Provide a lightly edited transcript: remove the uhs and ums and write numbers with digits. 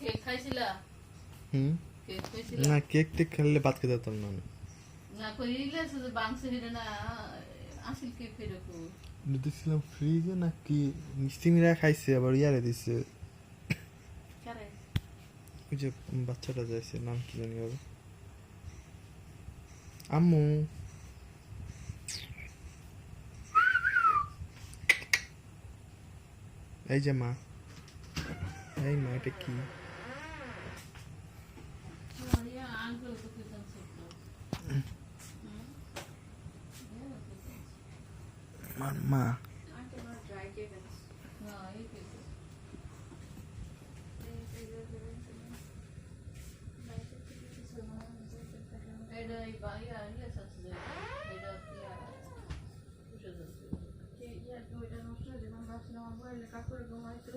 Cake খাইছিলা? হুম cake খাইছিলা? না কেক টেক খেলে ভাত খেতে পারতাম না আমি। না কইলে শুধু বাংসে হিরে না আসিল কেক ফেরো কো। দিছিলাম ফ্রিজে না কি মিষ্টিমিরা খাইছে আবার ইয়ারে দিছে কারে? ওই যে বাচ্চাটা যাইছে নাম কি জানি ওর আম্মু এই যে মা এই মা এটা কি মারিয়া আঙ্কেল তো কিতান ছিল। মা আঙ্কেল আমার ড্রাই কেক আছে। না এই কেক। এটা এই বাইরে আইলে সাথে যায়। এটা ইয়া পুষে যাচ্ছে। ওইটা নষ্ট হয়ে যাবে। আমি ভাবছিলাম আমার কাকুরে ঘুমাইতো।